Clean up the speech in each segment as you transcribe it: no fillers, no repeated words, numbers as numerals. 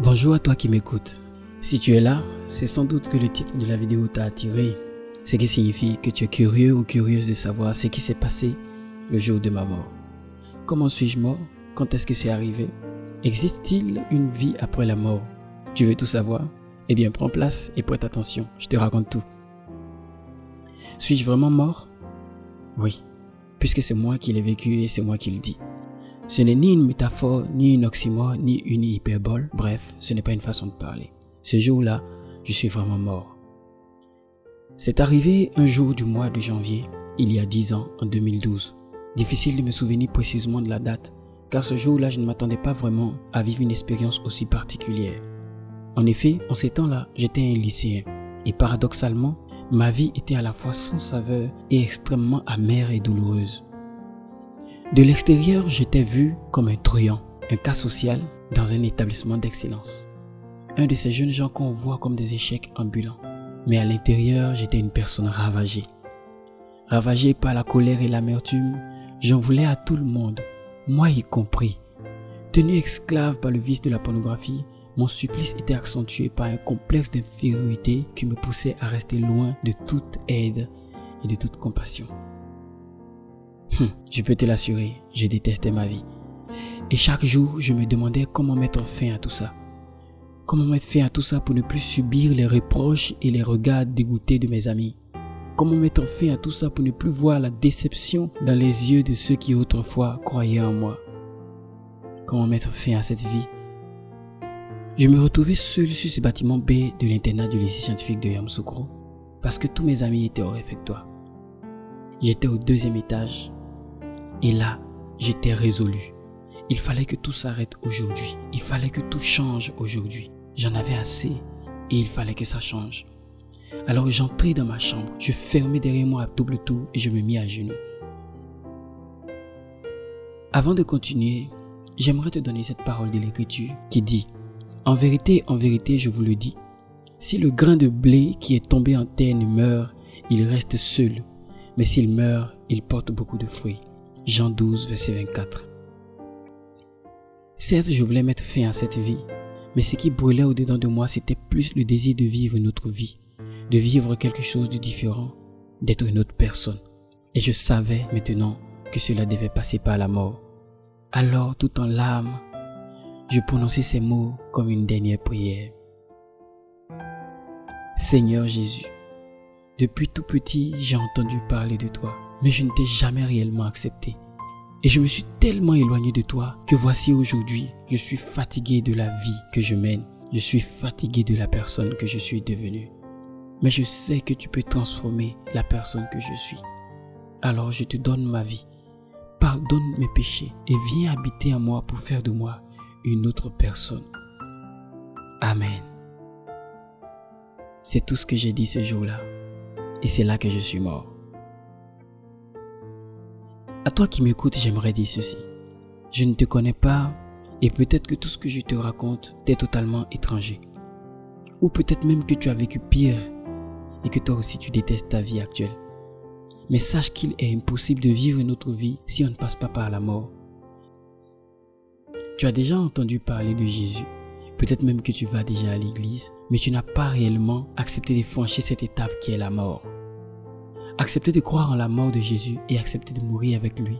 Bonjour à toi qui m'écoutes. Si tu es là, c'est sans doute que le titre de la vidéo t'a attiré, ce qui signifie que tu es curieux ou curieuse de savoir ce qui s'est passé le jour de ma mort. Comment suis-je mort? Quand est-ce que c'est arrivé? Existe-t-il une vie après la mort? Tu veux tout savoir? Eh bien, prends place et prête attention, je te raconte tout. Suis-je vraiment mort? Oui, puisque c'est moi qui l'ai vécu et c'est moi qui le dis. Ce n'est ni une métaphore, ni une oxymore, ni une hyperbole, bref, ce n'est pas une façon de parler. Ce jour-là, je suis vraiment mort. C'est arrivé un jour du mois de janvier, il y a 10 ans, en 2012. Difficile de me souvenir précisément de la date, car ce jour-là, je ne m'attendais pas vraiment à vivre une expérience aussi particulière. En effet, en ces temps-là, j'étais un lycéen, et paradoxalement, ma vie était à la fois sans saveur et extrêmement amère et douloureuse. De l'extérieur, j'étais vu comme un truand, un cas social dans un établissement d'excellence. Un de ces jeunes gens qu'on voit comme des échecs ambulants. Mais à l'intérieur, j'étais une personne ravagée. Ravagée par la colère et l'amertume, j'en voulais à tout le monde, moi y compris. Tenu esclave par le vice de la pornographie, mon supplice était accentué par un complexe d'infériorité qui me poussait à rester loin de toute aide et de toute compassion. Je peux te l'assurer, je détestais ma vie. Et chaque jour, je me demandais comment mettre fin à tout ça. Comment mettre fin à tout ça pour ne plus subir les reproches et les regards dégoûtés de mes amis. Comment mettre fin à tout ça pour ne plus voir la déception dans les yeux de ceux qui autrefois croyaient en moi. Comment mettre fin à cette vie. Je me retrouvais seul sur ce bâtiment B de l'internat du lycée scientifique de Yamoussoukro parce que tous mes amis étaient au réfectoire. J'étais au 2e étage. Et là, j'étais résolu. Il fallait que tout s'arrête aujourd'hui. Il fallait que tout change aujourd'hui. J'en avais assez et il fallait que ça change. Alors j'entrai dans ma chambre, je fermai derrière moi à double tour et je me mis à genoux. Avant de continuer, j'aimerais te donner cette parole de l'Écriture qui dit « En vérité, je vous le dis, si le grain de blé qui est tombé en terre ne meurt, il reste seul. Mais s'il meurt, il porte beaucoup de fruits. » Jean 12, verset 24. Certes, je voulais mettre fin à cette vie, mais ce qui brûlait au-dedans de moi, c'était plus le désir de vivre une autre vie, de vivre quelque chose de différent, d'être une autre personne. Et je savais maintenant que cela devait passer par la mort. Alors, tout en larmes, je prononçais ces mots comme une dernière prière. Seigneur Jésus, depuis tout petit, j'ai entendu parler de toi, mais je ne t'ai jamais réellement accepté. Et je me suis tellement éloigné de toi que voici aujourd'hui, je suis fatigué de la vie que je mène. Je suis fatigué de la personne que je suis devenue. Mais je sais que tu peux transformer la personne que je suis. Alors je te donne ma vie. Pardonne mes péchés et viens habiter en moi pour faire de moi une autre personne. Amen. C'est tout ce que j'ai dit ce jour-là. Et c'est là que je suis mort. À toi qui m'écoutes, j'aimerais dire ceci. Je ne te connais pas et peut-être que tout ce que je te raconte t'est totalement étranger. Ou peut-être même que tu as vécu pire et que toi aussi tu détestes ta vie actuelle. Mais sache qu'il est impossible de vivre une autre vie si on ne passe pas par la mort. Tu as déjà entendu parler de Jésus. Peut-être même que tu vas déjà à l'église, mais tu n'as pas réellement accepté de franchir cette étape qui est la mort. Accepter de croire en la mort de Jésus et accepter de mourir avec lui,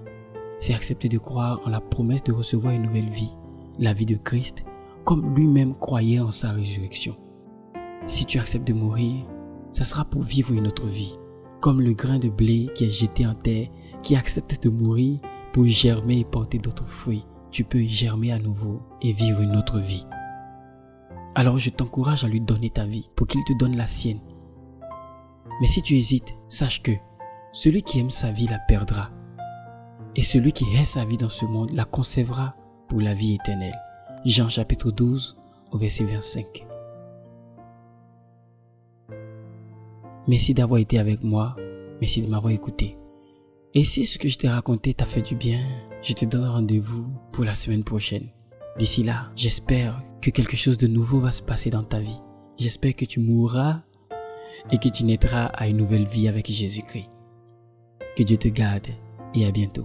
c'est accepter de croire en la promesse de recevoir une nouvelle vie, la vie de Christ, comme lui-même croyait en sa résurrection. Si tu acceptes de mourir, ce sera pour vivre une autre vie, comme le grain de blé qui est jeté en terre, qui accepte de mourir pour germer et porter d'autres fruits. Tu peux germer à nouveau et vivre une autre vie. Alors je t'encourage à lui donner ta vie pour qu'il te donne la sienne. Mais si tu hésites, sache que celui qui aime sa vie la perdra. Et celui qui hait sa vie dans ce monde la conservera pour la vie éternelle. Jean chapitre 12 au verset 25. Merci d'avoir été avec moi. Merci de m'avoir écouté. Et si ce que je t'ai raconté t'a fait du bien, je te donne rendez-vous pour la semaine prochaine. D'ici là, j'espère que quelque chose de nouveau va se passer dans ta vie. J'espère que tu mourras et que tu naîtras à une nouvelle vie avec Jésus-Christ. Que Dieu te garde et à bientôt.